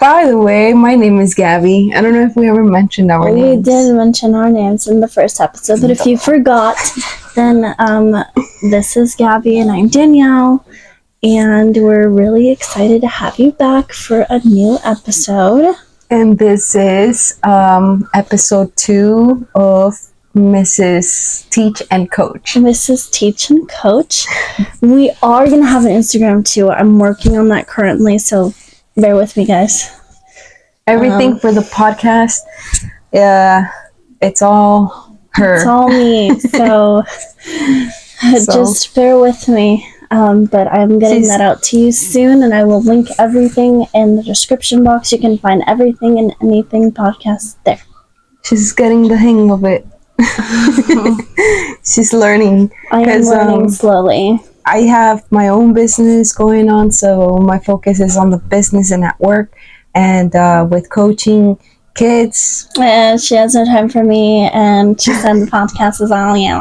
By the way, my name is Gabby. I don't know if we ever mentioned our names. We did mention our names in the first episode, but if you forgot, then this is Gabby and I'm Danielle, and we're really excited to have you back for a new episode. And this is episode 2 of Mrs. Teach and Coach. Mrs. Teach and Coach. We are going to have an Instagram too. I'm working on that currently, so bear with me, guys. Everything for the podcast, it's all her. It's all me, so just bear with me. But I'm getting that out to you soon, and I will link everything in the description box. You can find everything and anything podcast there. She's getting the hang of it. She's learning. I am learning slowly. I have my own business going on, so my focus is on the business and at work, and with coaching kids. And she has no time for me, and she said the podcast is all you.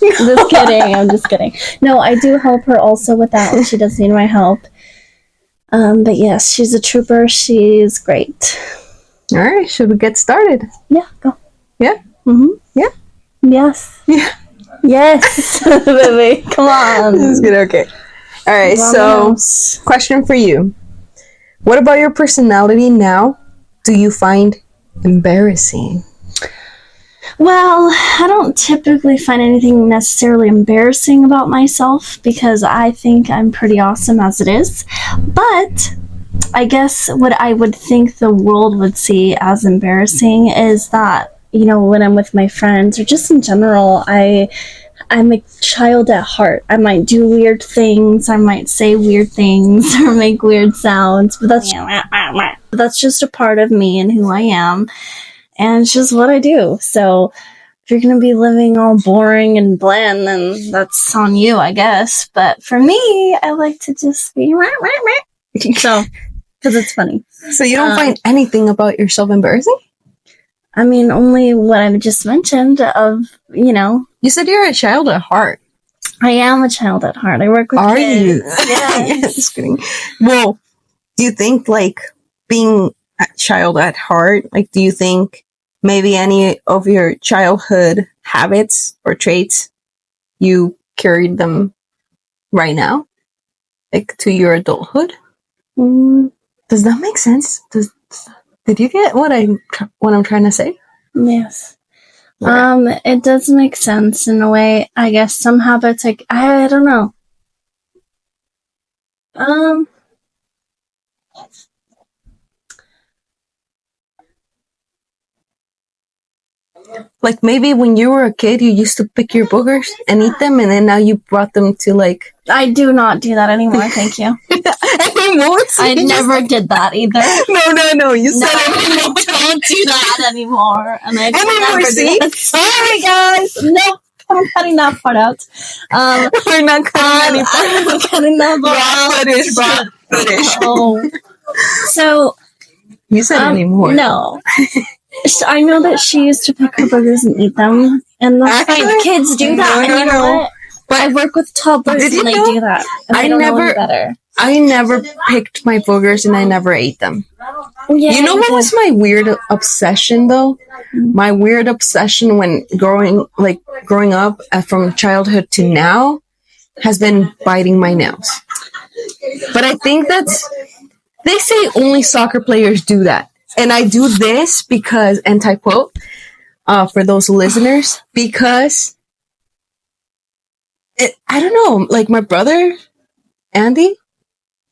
Just kidding. I'm just kidding. No, I do help her also with that when she does need my help. But yes, she's a trooper. She's great. All right, should we get started? Yeah, go. Yeah? Mm-hmm. Yeah? Yes. Yeah. Yes, baby. Come on. This is good. Okay. All right. Vamos. So, question for you: what about your personality now do you find embarrassing? Well, I don't typically find anything necessarily embarrassing about myself because I think I'm pretty awesome as it is. But I guess what I would think the world would see as embarrassing is that, you know, when I'm with my friends or just in general, I'm a child at heart. I might do weird things, I might say weird things or make weird sounds, but that's just a part of me and who I am, and it's just what I do. So if you're gonna be living all boring and bland, then that's on you, I guess. But for me, I like to just be so, because it's funny. So you don't find anything about yourself embarrassing? I mean, only what I just mentioned of, you know. You said you're a child at heart. I am a child at heart. I work with Are kids. you? Yes. Just kidding. Well, do you think, like, being a child at heart, like, do you think maybe any of your childhood habits or traits, you carried them right now? Like, to your adulthood? Does that make sense? Did you get what I'm trying to say? Yes. Right. It does make sense in a way. I guess some habits, like, I don't know. Like, maybe when you were a kid, you used to pick your boogers and eat them, and then now you brought them to, like... I do not do that anymore, thank you. I never did that either. No, you said I don't do that anymore. And I never see? do that. Sorry, guys. Nope. I'm cutting that part out. We're not cutting any part. I'm cutting that part out. Finish. Oh. So... You said anymore. No. I know that she used to pick her burgers and eat them, and that's fine. Kids do that. And you know what? But I work with toddlers, and they do that. And I don't know any better. I never picked my boogers, and I never ate them. Yeah, you know what was my weird obsession, though? My weird obsession when growing up from childhood to now has been biting my nails. But I think they say only soccer players do that. And I do this because, anti-quote, for those listeners, because, I don't know, like my brother, Andy,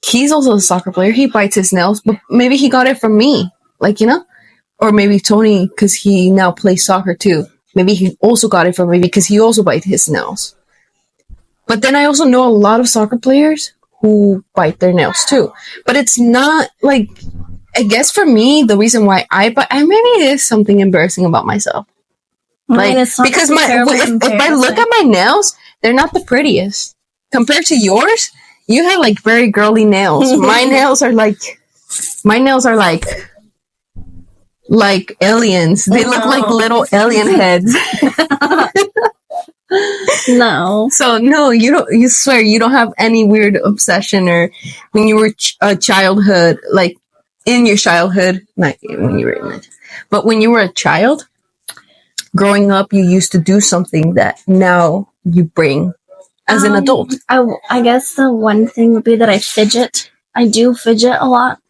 he's also a soccer player. He bites his nails, but maybe he got it from me, like, you know? Or maybe Tony, because he now plays soccer too. Maybe he also got it from me because he also bites his nails. But then I also know a lot of soccer players who bite their nails too. But it's not like... I guess for me, the reason why maybe it is something embarrassing about myself. Like, because if I look at my nails, they're not the prettiest. Compared to yours, you have like very girly nails. My nails are like aliens. They look like little alien heads. No. So no, you don't. You swear you don't have any weird obsession, or when you were a childhood, like in your childhood, not when you were in it, but when you were a child, growing up, you used to do something that now you bring as an adult. I guess the one thing would be that I fidget. I do fidget a lot,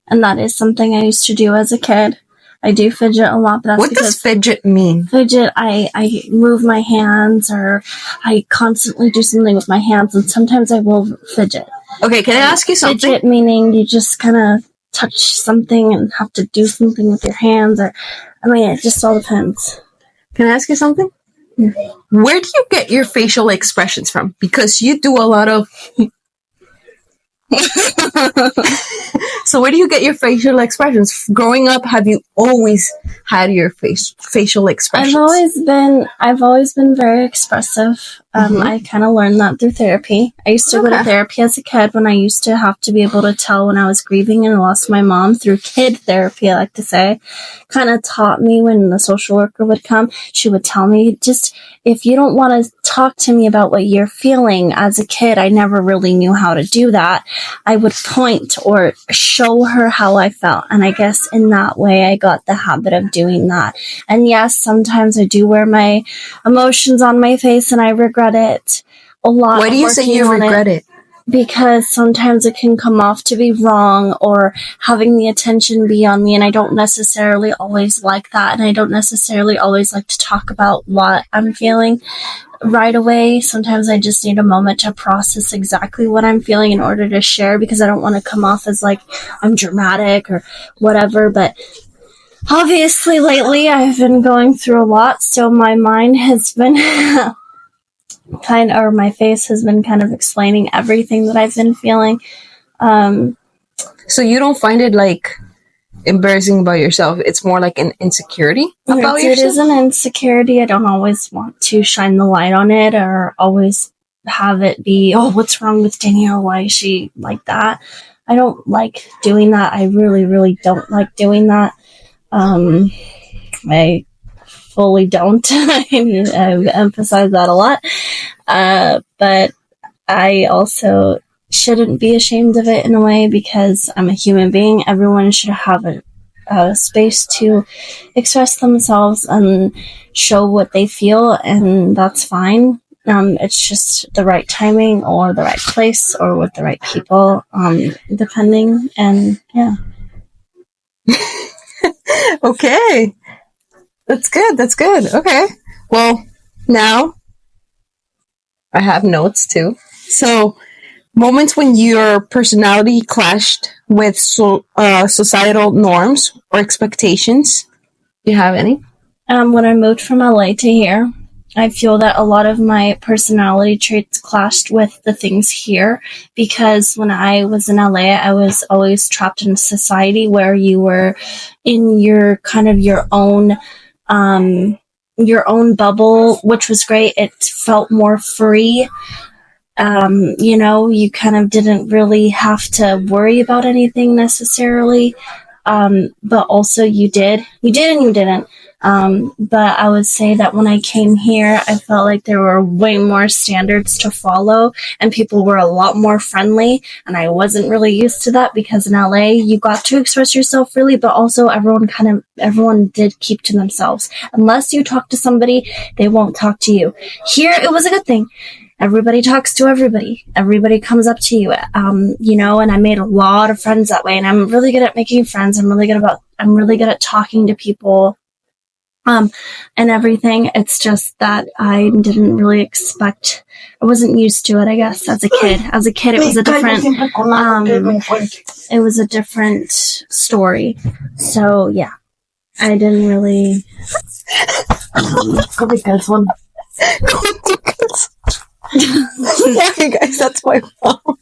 and that is something I used to do as a kid. I do fidget a lot, but that's What does fidget mean? Fidget, I move my hands, or I constantly do something with my hands, and sometimes I will fidget. Okay, can I ask you something? Fidget meaning you just kind of touch something and have to do something with your hands, or, I mean, it just all depends. Can I ask you something? Where do you get your facial expressions from? Because you do a lot of... So where do you get your facial expressions? Growing up, have you always had your facial expressions? I've always been very expressive. I kind of learned that through therapy. I used to go to therapy as a kid when I used to have to be able to tell when I was grieving and lost my mom through kid therapy, I like to say. Kind of taught me when the social worker would come, she would tell me, just, if you don't want to talk to me about what you're feeling as a kid, I never really knew how to do that. I would point or show her how I felt. And I guess in that way, I got the habit of doing that. And yes, sometimes I do wear my emotions on my face and I regret it a lot. Why do you say you regret it? Because sometimes it can come off to be wrong or having the attention be on me, and I don't necessarily always like that, and I don't necessarily always like to talk about what I'm feeling right away. Sometimes I just need a moment to process exactly what I'm feeling in order to share, because I don't want to come off as like I'm dramatic or whatever. But obviously lately I've been going through a lot, so my mind has been my face has been kind of explaining everything that I've been feeling. So you don't find it like embarrassing about yourself? It's more like an insecurity about yourself? It is an insecurity. I don't always want to shine the light on it or always have it be, oh, what's wrong with Danielle? Why is she like that? I don't like doing that. I really, really don't like doing that. I fully don't. I emphasize that a lot. But I also shouldn't be ashamed of it in a way, because I'm a human being. Everyone should have a space to express themselves and show what they feel, and that's fine. It's just the right timing or the right place or with the right people, depending, and yeah. Okay. That's good. Okay. Well, now I have notes too. So, moments when your personality clashed with societal norms or expectations. Do you have any? When I moved from LA to here, I feel that a lot of my personality traits clashed with the things here, because when I was in LA, I was always trapped in society where you were in your kind of your own bubble, which was great. It felt more free. You kind of didn't really have to worry about anything necessarily. But also you did and you didn't. But I would say that when I came here, I felt like there were way more standards to follow and people were a lot more friendly. And I wasn't really used to that, because in LA, you got to express yourself freely, but also everyone did keep to themselves. Unless you talk to somebody, they won't talk to you. Here, it was a good thing. Everybody talks to everybody. Everybody comes up to you, and I made a lot of friends that way. And I'm really good at making friends. I'm really good at talking to people, and everything. It's just that I didn't really expect, I wasn't used to it, I guess, as a kid. As a kid, it was a different story. So, yeah. I didn't really... Sorry, guys, that's my fault.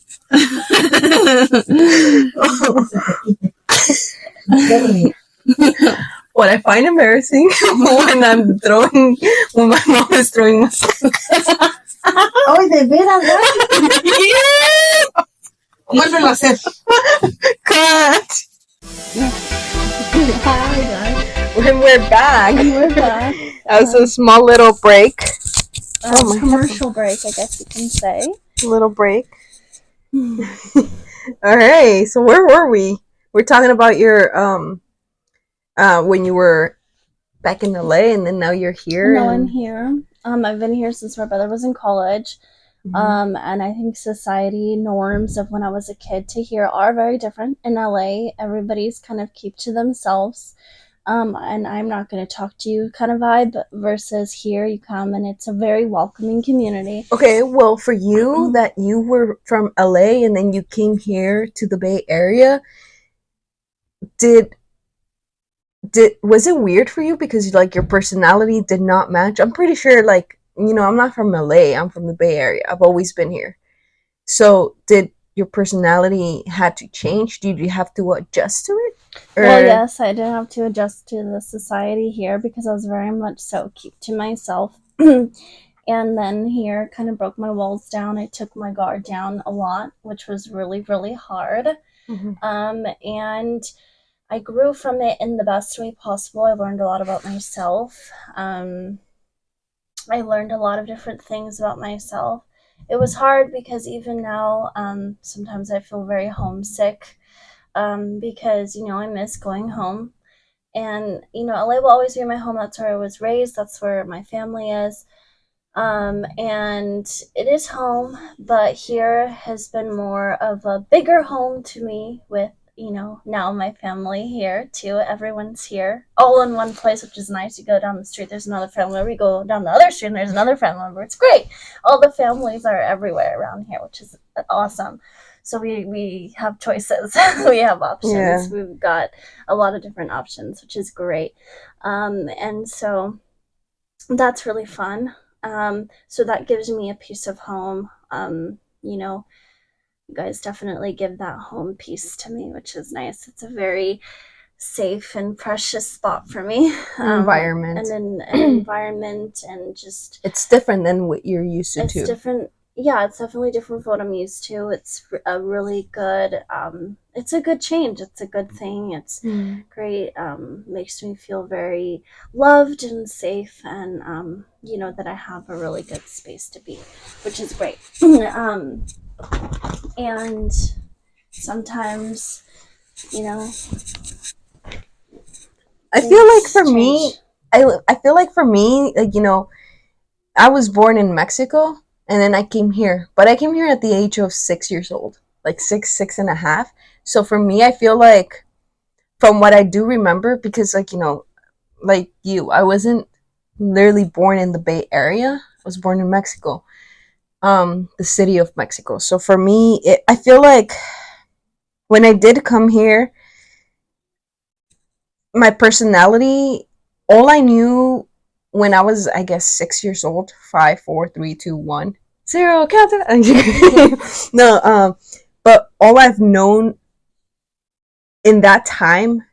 What I find embarrassing when my mom is throwing my ¡Ay, de veras! Vuélvelo a hacer. Cut! Hi, guys. When we're back. We're back. That was a small little break. Oh my commercial break, I guess you can say. little break. All right. So where were we? We're talking about your when you were back in LA, and then now you're here. No, I'm and here. I've been here since my brother was in college. And I think society norms of when I was a kid to here are very different. In LA, everybody's kind of keep to themselves. And I'm not going to talk to you kind of vibe versus here you come and it's a very welcoming community. Okay, well, for you that you were from LA and then you came here to the Bay Area, did was it weird for you because like your personality did not match? I'm pretty sure, like, I'm not from LA, I'm from the Bay Area. I've always been here. So did your personality had to change? Did you have to adjust to it? Well, yes, I did have to adjust to the society here because I was very much so keep to myself. And then here kind of broke my walls down. I took my guard down a lot, which was really, really hard. And I grew from it in the best way possible. I learned a lot about myself. I learned a lot of different things about myself. It was hard because even now, sometimes I feel very homesick because, I miss going home. And, LA will always be my home. That's where I was raised. That's where my family is. And it is home, but here has been more of a bigger home to me with, now my family here too. Everyone's here all in one place, which is nice. You go down the street, there's another family member. You go down the other street and there's another family member. It's great. All the families are everywhere around here, which is awesome. So we have choices. We have options. Yeah. We've got a lot of different options, which is great. And so that's really fun. So that gives me a piece of home. You guys definitely give that home piece to me, which is nice. It's a very safe and precious spot for me. Environment. And an environment and just... It's different than what you're used to, It's too. different. Yeah, it's definitely different from what I'm used to. It's a really good... it's a good change. It's a good thing. It's great. Makes me feel very loved and safe and, that I have a really good space to be, which is great. And sometimes, I feel like for me, I feel like for me, like, I was born in Mexico and then I came here, but I came here at the age of 6 years old, like 6.5. So for me, I feel like from what I do remember, because like, like I wasn't literally born in the Bay Area. I was born in Mexico, the city of Mexico. So for me, I feel like when I did come here, my personality, all I knew when I was, I guess, 6 years old, 5, 4, 3, 2, 1, 0, count it. No, but all I've known in that time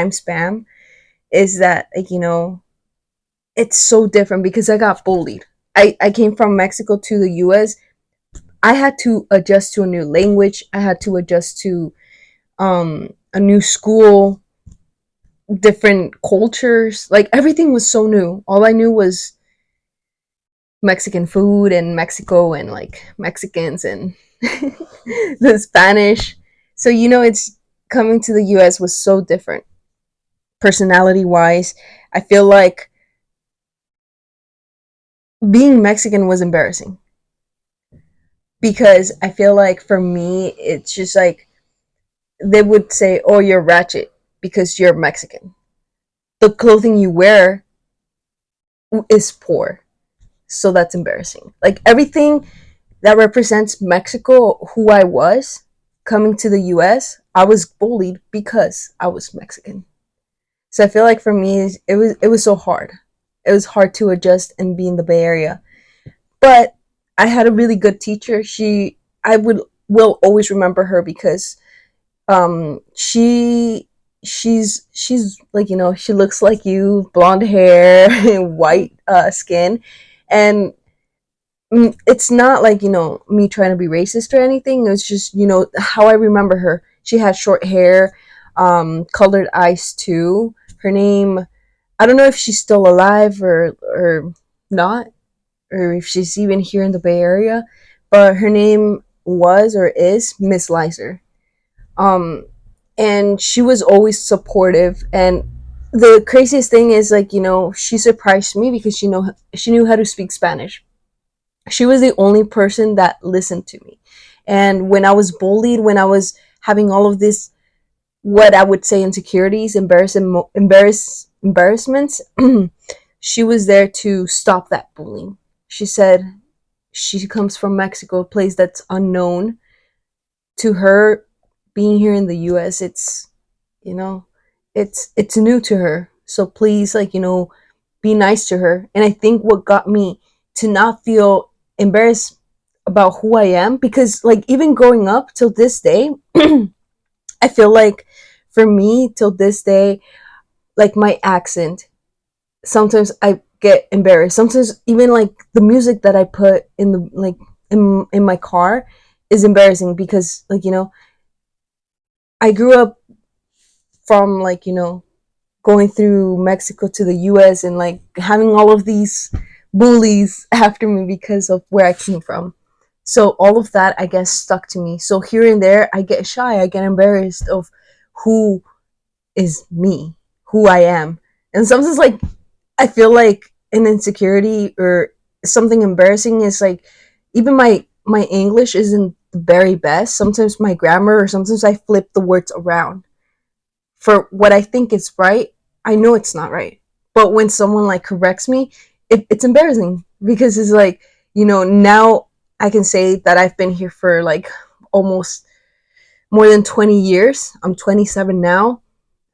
span is that, like, it's so different because I got bullied. I came from Mexico to the US. I had to adjust to a new language. I had to adjust to a new school, different cultures. Like, everything was so new. All I knew was Mexican food and Mexico and like Mexicans and the Spanish. So, it's coming to the US was so different. Personality wise, I feel like being Mexican was embarrassing. Because I feel like for me, it's just like they would say, oh, you're ratchet because you're Mexican. The clothing you wear is poor. So that's embarrassing. Like, everything that represents Mexico, who I was, coming to the US, I was bullied because I was Mexican. So I feel like for me, it was so hard. It was hard to adjust and be in the Bay Area. But I had a really good teacher. I will always remember her because she's like, she looks like you, blonde hair, white skin, and it's not like, me trying to be racist or anything. It's just, how I remember her. She had short hair, colored eyes too. Her name, I don't know if she's still alive or not, or if she's even here in the Bay Area, but her name was or is Miss Lizer. Um, and she was always supportive. And the craziest thing is, like, she surprised me because she knew how to speak Spanish. She was the only person that listened to me. And when I was bullied, when I was having all of this, what I would say insecurities, embarrassments, she was there to stop that bullying. She said she comes from Mexico, a place that's unknown to her. Being here in the US, you know it's new to her, so please, like, be nice to her. And I think what got me to not feel embarrassed about who I am, because, like, even growing up till this day, I feel like, for me, till this day, like, my accent, sometimes I get embarrassed. Sometimes even, like, the music that I put in the, like, in my car is embarrassing, because, like, I grew up from, like, going through Mexico to the US, and, like, having all of these bullies after me because of where I came from. So all of that, I guess, stuck to me. So here and there, I get shy, I get embarrassed of who is me, who I am. And sometimes, like, I feel like an insecurity or something embarrassing is, like, even my English isn't the very best. Sometimes my grammar, or sometimes I flip the words around for what I think is right. I know it's not right. But when someone, like, corrects me, it's embarrassing, because it's like, now I can say that I've been here for, like, almost more than 20 years. I'm 27 now.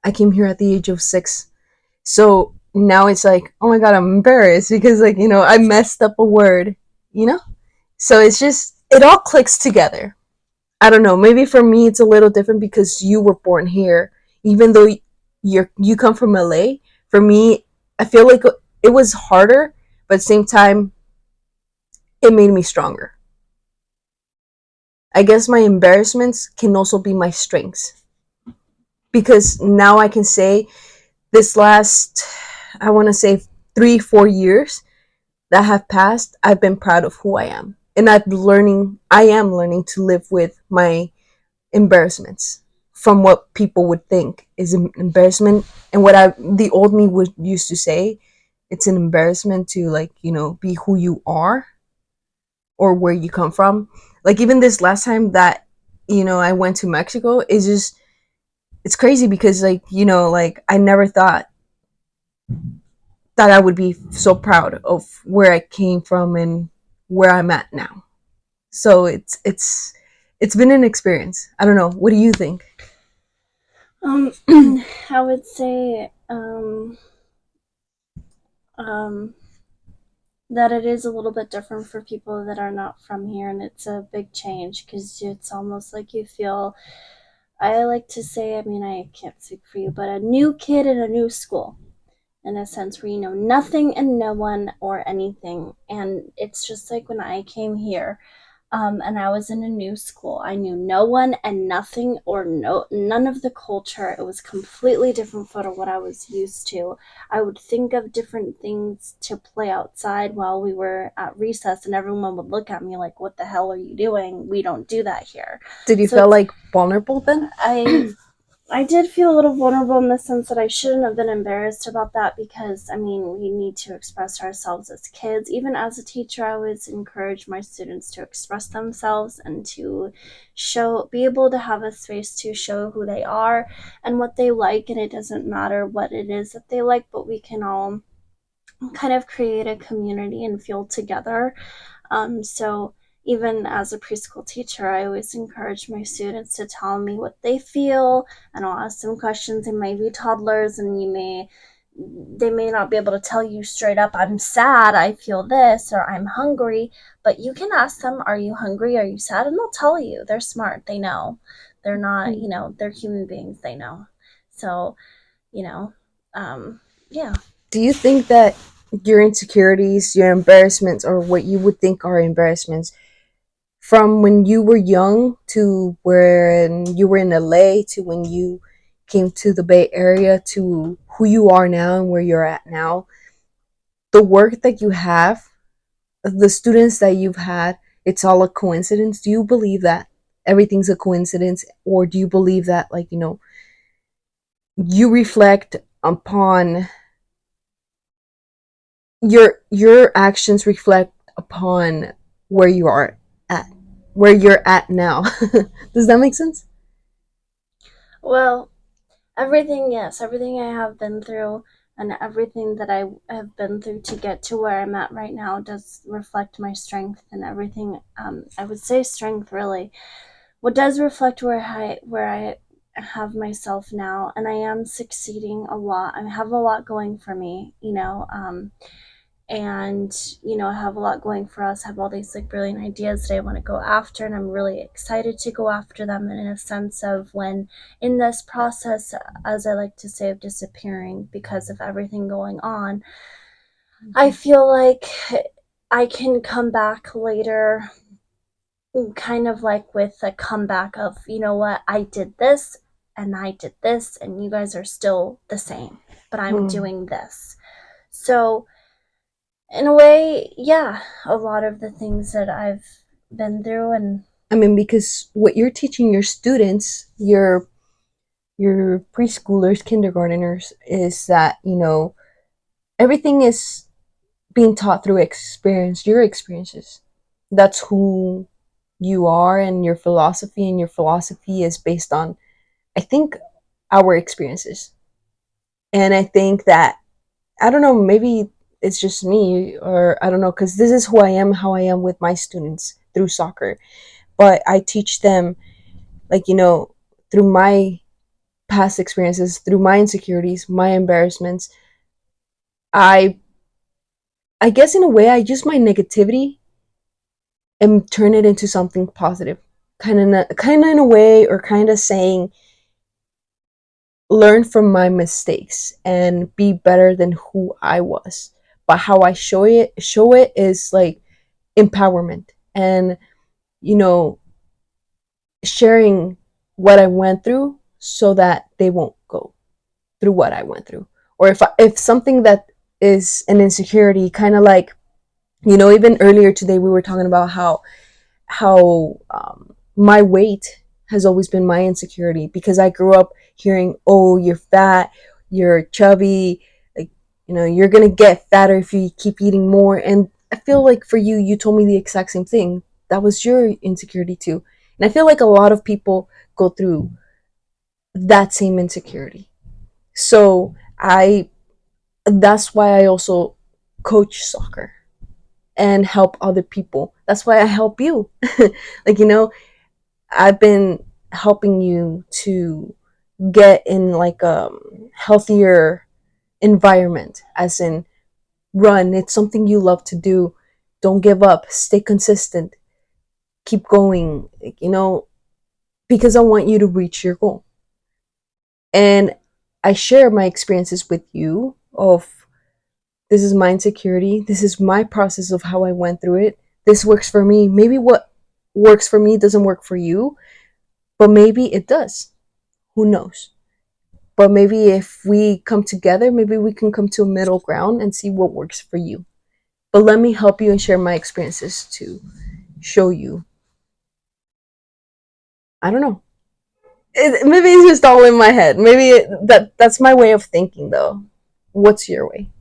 I came here at the age of 6. So now it's like, oh my God, I'm embarrassed because, like, I messed up a word, you know? So it's just, it all clicks together. I don't know. Maybe for me it's a little different because you were born here, even though you come from LA. For me, I feel like it was harder, but at the same time, it made me stronger. I guess my embarrassments can also be my strengths, because now I can say, this last, I want to say, 3-4 years that have passed, I've been proud of who I am, and I am learning to live with my embarrassments, from what people would think is an embarrassment, and what the old me would used to say, it's an embarrassment to, like, be who you are or where you come from. Like, even this last time that, I went to Mexico, it's crazy because, like, like, I never thought that I would be so proud of where I came from and where I'm at now. So it's been an experience. I don't know. What do you think? I would say that it is a little bit different for people that are not from here, and it's a big change because it's almost like you feel. I like to say, I mean, I can't speak for you, but a new kid in a new school, in a sense where you know nothing and no one or anything. And it's just like when I came here, and I was in a new school. I knew no one and nothing, or none of the culture. It was completely different from what I was used to. I would think of different things to play outside while we were at recess, and everyone would look at me like, "What the hell are you doing? We don't do that here." Did you So feel like vulnerable then? I did feel a little vulnerable in the sense that I shouldn't have been embarrassed about that, because, I mean, we need to express ourselves as kids. Even as a teacher, I always encourage my students to express themselves and to be able to have a space to show who they are and what they like. And it doesn't matter what it is that they like, but we can all kind of create a community and feel together. So even as a preschool teacher, I always encourage my students to tell me what they feel, and I'll ask them questions. They may be toddlers, and they may not be able to tell you straight up, I'm sad, I feel this, or I'm hungry, but you can ask them, are you hungry, are you sad? And they'll tell you. They're smart, they know. They're not, they're human beings, they know. So, you know, yeah. Do you think that your insecurities, your embarrassments, or what you would think are embarrassments, from when you were young to when you were in LA to when you came to the Bay Area to who you are now and where you're at now, the work that you have, the students that you've had, it's all a coincidence? Do you believe that everything's a coincidence, or do you believe that, like, you reflect upon your actions reflect upon where you are at, where you're at now? Does that make sense? Well, everything, yes, everything I have been through and everything that I have been through to get to where I'm at right now does reflect my strength and everything. I would say strength really. What does reflect where I have myself now, and I am succeeding a lot. I have a lot going for me, and I have a lot going for us. I have all these like brilliant ideas that I want to go after, and I'm really excited to go after them. And in a sense of when in this process, as I like to say, of disappearing because of everything going on, I feel like I can come back later, kind of like with a comeback of, you know what, I did this and I did this, and you guys are still the same, but I'm doing this. So in a way, yeah, a lot of the things that I've been through. And I mean, because what you're teaching your students, your preschoolers, kindergarteners, is that, everything is being taught through experience, your experiences. That's who you are, and your philosophy is based on, I think, our experiences. And I think that, I don't know, maybe it's just me, or I don't know, because this is who I am, how I am with my students through soccer. But I teach them, like, through my past experiences, through my insecurities, my embarrassments. I i guess in a way I use my negativity and turn it into something positive, kind of in a way, or kind of saying, learn from my mistakes and be better than who I was. But how I show it is like empowerment, and you know sharing what I went through so that they won't go through what I went through. Or if something that is an insecurity, kind of like, even earlier today we were talking about how my weight has always been my insecurity, because I grew up hearing, "Oh, you're fat, you're chubby, like, you're gonna get fatter if you keep eating more." And I feel like for you, you told me the exact same thing. That was your insecurity too. And I feel like a lot of people go through that same insecurity. So I that's why I also coach soccer and help other people. That's why I help you. Like, I've been helping you to get in like a healthier environment, as in run. It's something you love to do. Don't give up. Stay consistent. Keep going, because I want you to reach your goal. And I share my experiences with you of, this is my insecurity. This is my process of how I went through it. This works for me. Maybe what works for me doesn't work for you, but maybe it does. Who knows? But maybe if we come together, maybe we can come to a middle ground and see what works for you. But let me help you and share my experiences to show you. I don't know. Maybe it's just all in my head. Maybe that's my way of thinking, though. What's your way?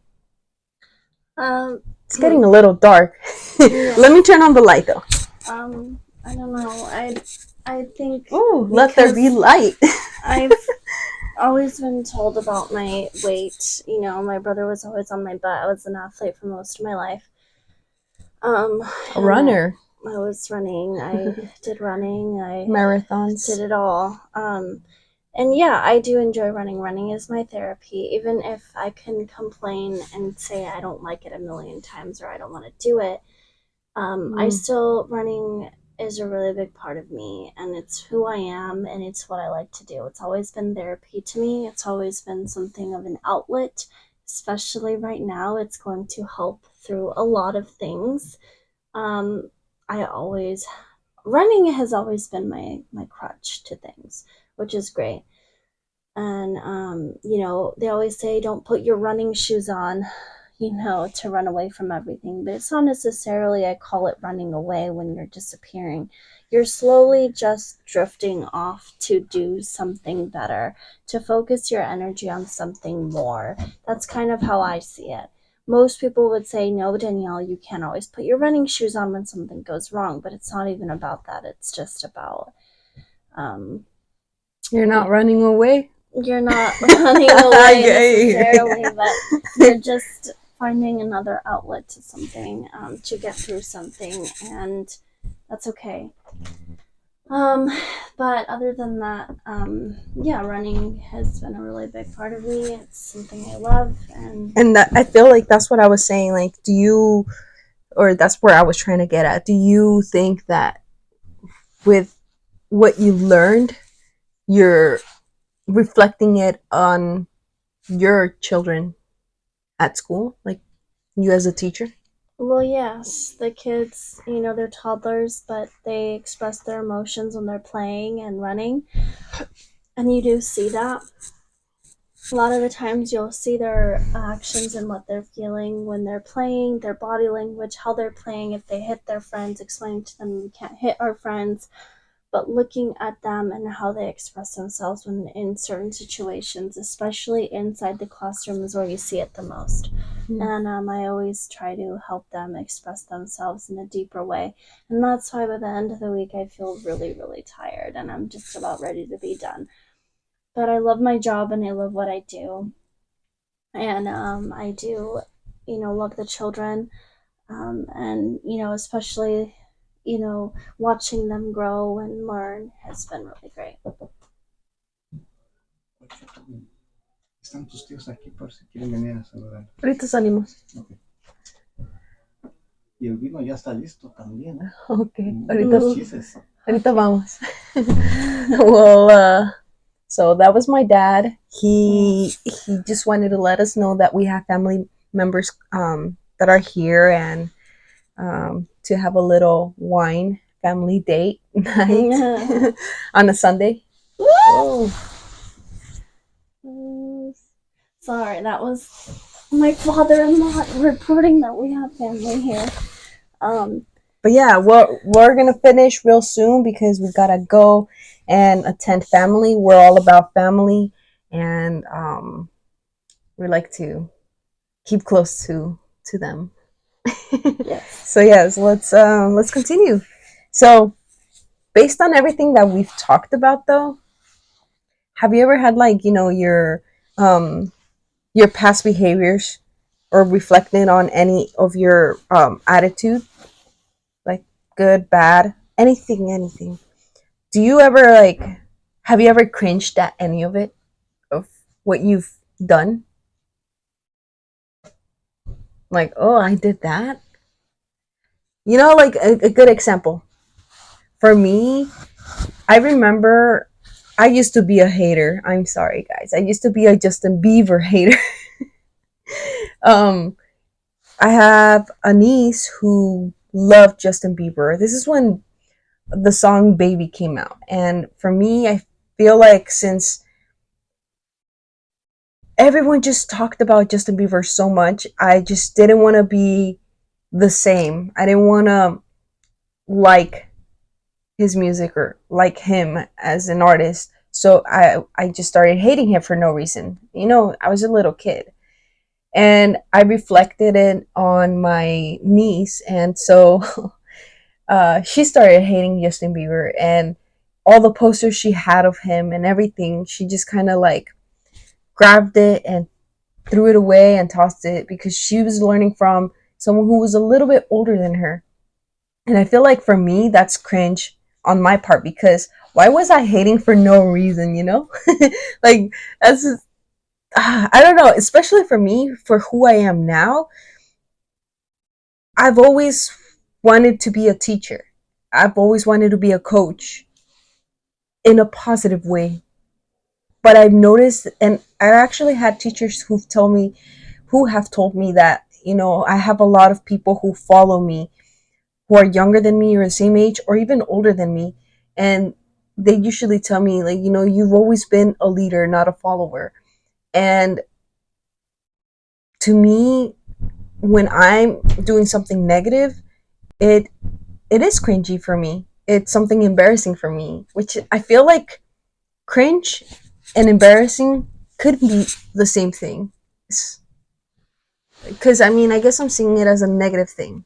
It's getting a little dark. yeah. Let me turn on the light, though. I don't know. I think. Oh, let there be light. I've always been told about my weight. My brother was always on my butt. I was an athlete for most of my life. A runner. I was running. I did running. I Marathons. did it all. And yeah, I do enjoy running. Running is my therapy. Even if I can complain and say I don't like it a million times or I don't want to do it, I still, running is a really big part of me, and it's who I am, and it's what I like to do. It's always been therapy to me. It's always been something of an outlet, especially right now. It's going to help through a lot of things. Um, I always Running has always been my crutch to things, which is great. And they always say don't put your running shoes on. to run away from everything. But it's not necessarily, I call it running away when you're disappearing. You're slowly just drifting off to do something better, to focus your energy on something more. That's kind of how I see it. Most people would say, no, Danielle, you can't always put your running shoes on when something goes wrong, but it's not even about that. It's just about you're not running away. You're not running away necessarily, but you're just finding another outlet to something, to get through something, and that's okay. But other than that, yeah, running has been a really big part of me. It's something I love, and that, I feel like that's what I was saying. Like, do you, or that's where I was trying to get at. Do you think that with what you learned, you're reflecting it on your children at school, like you as a teacher? well, yes, the kids, they're toddlers, but they express their emotions when they're playing and running, and you do see that. A lot of the times you'll see their actions and what they're feeling when they're playing, their body language, how they're playing, if they hit their friends, explaining to them we can't hit our friends, but looking at them and how they express themselves when in certain situations, especially inside the classroom, is where you see it the most. And I always try to help them express themselves in a deeper way. And that's why by the end of the week, I feel really, really tired and I'm just about ready to be done. But I love my job and I love what I do. And I do, love the children. And, especially, watching them grow and learn has been really great. Están tus tíos aquí por si quieren venir a saludar. Ahorita salimos. Okay. Y el vino ya está listo también. Ok, ahorita vamos. Well, so that was my dad. He just wanted to let us know that we have family members that are here, and to have a little wine family date night on a Sunday. Oh. Sorry, that was my father-in-law reporting that we have family here. But yeah, we're gonna finish real soon because we gotta go and attend family. We're all about family, and we like to keep close to them. Yes. So yes, let's continue. So based on everything that we've talked about, though, have you ever had like your past behaviors or reflected on any of your attitude, like good, bad, anything? Do you ever have you ever cringed at any of it, of what you've done? Like, oh, I did that. Like a good example for me, I remember I used to be a hater. I'm sorry, guys. I used to be a Justin Bieber hater. um, I have a niece who loved Justin Bieber. This is when the song Baby came out. And for me, I feel like since everyone just talked about Justin Bieber so much, I just didn't want to be the same. I didn't want to like his music or like him as an artist. So I just started hating him for no reason. I was a little kid. And I reflected it on my niece. And so she started hating Justin Bieber, and all the posters she had of him and everything, she just kind of like grabbed it and threw it away and tossed it because she was learning from someone who was a little bit older than her. And I feel like for me, that's cringe on my part, because why was I hating for no reason, like, that's just, I don't know, especially for me, for who I am now. I've always wanted to be a teacher. I've always wanted to be a coach in a positive way. But I've noticed, and I actually had teachers who have told me that, I have a lot of people who follow me who are younger than me or the same age or even older than me. And they usually tell me, like, you've always been a leader, not a follower. And to me, when I'm doing something negative, it it is cringy for me. It's something embarrassing for me, which I feel like cringe and embarrassing could be the same thing. Because I mean, I guess I'm seeing it as a negative thing.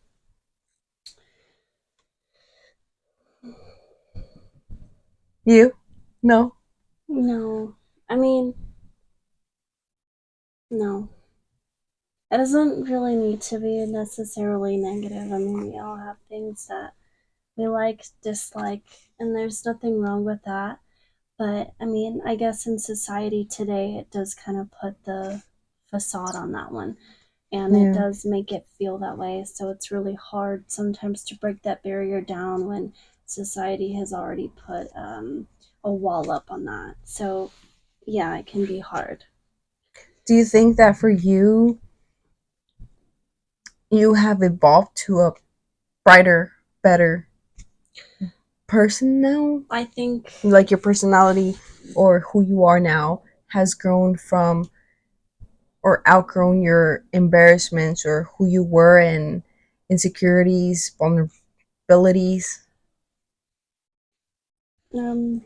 You? No? No. I mean, no. It doesn't really need to be necessarily negative. I mean, we all have things that we like, dislike, and there's nothing wrong with that. But I mean, I guess in society today, it does kind of put the facade on that one. And it Yeah. does make it feel that way. So it's really hard sometimes to break that barrier down when society has already put a wall up on that. So yeah, it can be hard. Do you think that for you, you have evolved to a brighter, better person now? I think Like your personality or who you are now has grown from or outgrown your embarrassments or who you were and insecurities, vulnerabilities. um,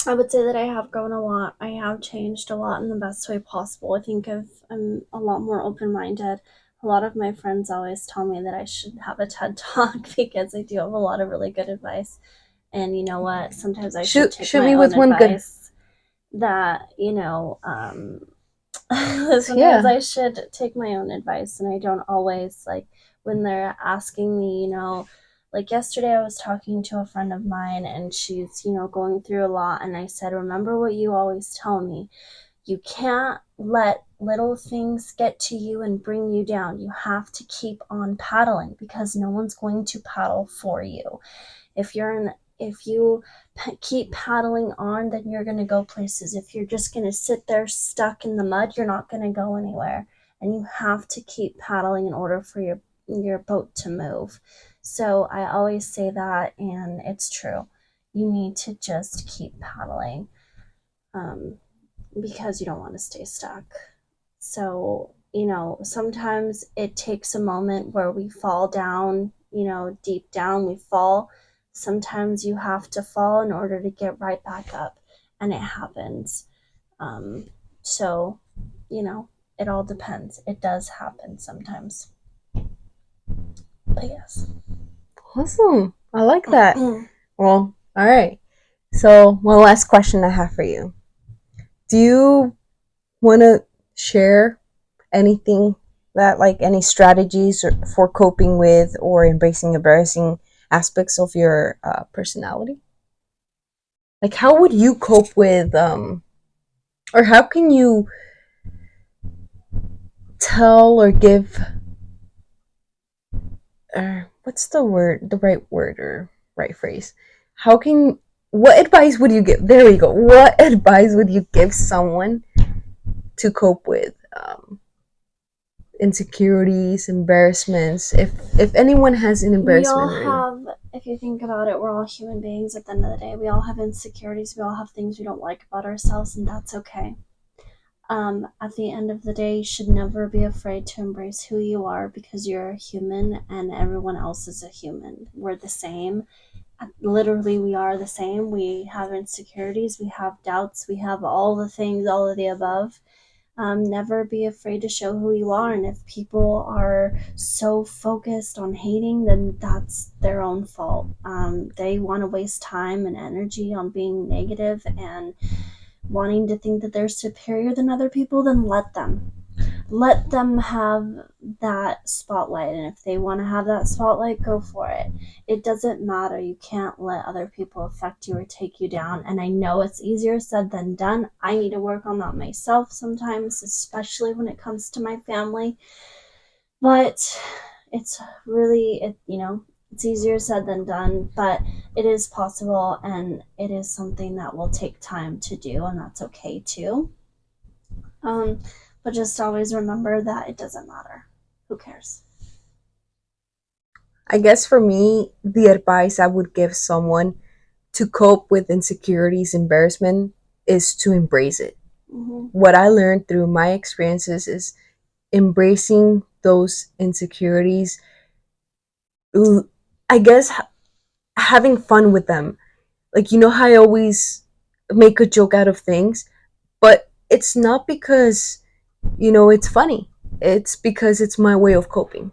I would say that I have grown a lot. I have changed a lot in the best way possible. I think I'm a lot more open minded. A lot of my friends always tell me that I should have a TED talk because I do have a lot of really good advice. And you know what? Sometimes I should take Shoot my me own with one good. advice that, sometimes Yeah. I should take my own advice, and I don't always like when they're asking me, like yesterday I was talking to a friend of mine and she's, going through a lot, and I said, "Remember what you always tell me. You can't let little things get to you and bring you down. You have to keep on paddling because no one's going to paddle for you. If you keep paddling on, then you're going to go places. If you're just going to sit there stuck in the mud, you're not going to go anywhere. And you have to keep paddling in order for your boat to move." So I always say that, and it's true. You need to just keep paddling, um, because you don't want to stay stuck. So, sometimes it takes a moment where we fall down, deep down, we fall. Sometimes you have to fall in order to get right back up, and it happens. Um, so, you know, it all depends. It does happen sometimes. But yes. Awesome. I like that. Well, all right. So, one last question I have for you. Do you want to share anything that, like, any strategies for coping with or embracing embarrassing aspects of your personality? Like, how would you cope with, or how can you tell or give, what's the word, the right word or right phrase? How can, what advice would you give? There we go. What advice would you give someone to cope with insecurities, embarrassments? If anyone has an We all embarrassment or have, if you think about it, we're all human beings at the end of the day. We all have insecurities. We all have things we don't like about ourselves, and that's okay. At the end of the day, you should never be afraid to embrace who you are because you're a human and everyone else is a human. We're the same. Literally, we are the same. We have insecurities, we have doubts, we have all the things, all of the above. Never be afraid to show who you are. And if people are so focused on hating, then that's their own fault. They want to waste time and energy on being negative and wanting to think that they're superior than other people, then let them have that spotlight. And if they want to have that spotlight, go for it. It doesn't matter. You can't let other people affect you or take you down. And I know it's easier said than done. I need to work on that myself sometimes, especially when it comes to my family. But it's really, it's easier said than done, but it is possible, and it is something that will take time to do, and that's okay too. Um, but just always remember that it doesn't matter. Who cares? I guess for me, the advice I would give someone to cope with insecurities, embarrassment, is to embrace it. Mm-hmm. What I learned through my experiences is embracing those insecurities, I guess having fun with them. Like, you know how I always make a joke out of things, but it's not because, it's funny. It's because it's my way of coping.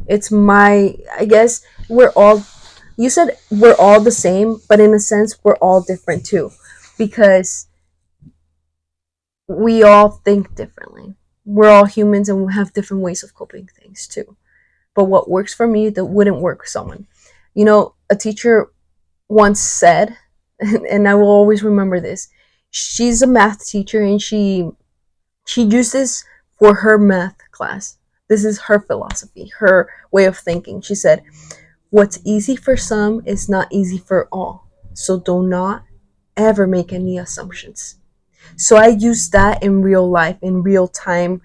It's my, I guess you said we're all the same, but in a sense, we're all different too, because we all think differently. We're all humans and we have different ways of coping things too. But what works for me that wouldn't work for someone. A teacher once said, and I will always remember this. She's a math teacher and she used this for her math class. This is her philosophy, her way of thinking. She said, "What's easy for some is not easy for all. So do not ever make any assumptions." So I use that in real life, in real time,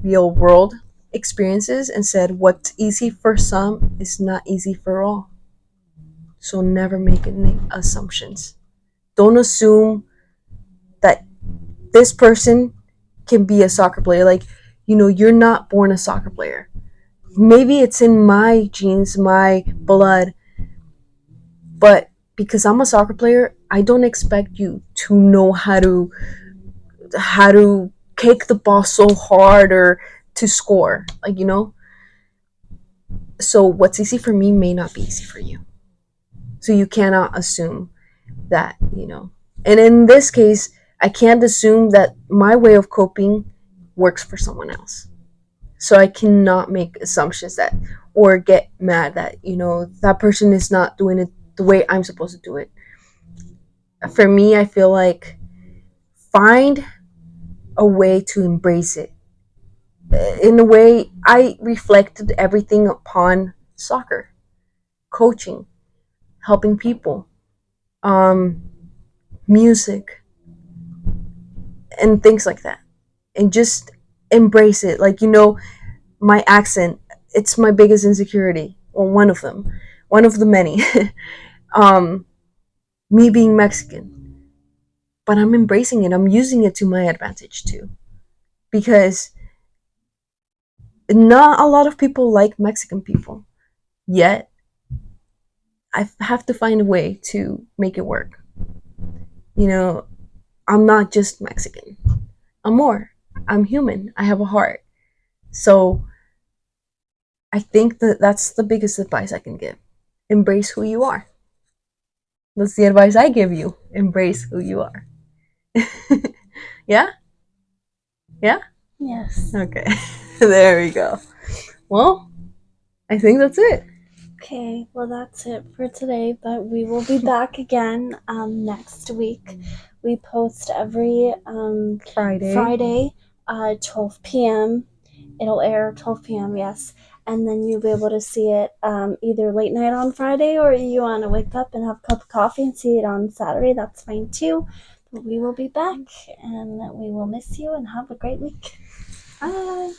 real world experiences, and said, "What's easy for some is not easy for all. So never make any assumptions. Don't assume that this person can be a soccer player. Like, you're not born a soccer player. Maybe it's in my genes, my blood, but because I'm a soccer player, I don't expect you to know how to kick the ball so hard or to score. So what's easy for me may not be easy for you. So you cannot assume that. And in this case, I can't assume that my way of coping works for someone else. So I cannot make assumptions that or get mad that that person is not doing it the way I'm supposed to do it. For me, I feel like find a way to embrace it. In a way, I reflected everything upon soccer, coaching, helping people, um, music, and things like that. And just embrace it. My accent, it's my biggest insecurity, or one of them, one of the many. um, Me being Mexican, but I'm embracing it. I'm using it to my advantage too, because not a lot of people like Mexican people. Yet, I have to find a way to make it work. You know, I'm not just Mexican. I'm more. I'm human. I have a heart. So I think that that's the biggest advice I can give. Embrace who you are. That's the advice I give you. Embrace who you are. Yeah? Yeah? Yes. Okay. There we go. Well, I think that's it. Okay, well, that's it for today, but we will be back again next week. We post every Friday, 12 p.m. It'll air 12 p.m., yes. And then you'll be able to see it either late night on Friday, or you want to wake up and have a cup of coffee and see it on Saturday. That's fine too. But we will be back, and we will miss you, and have a great week. Bye.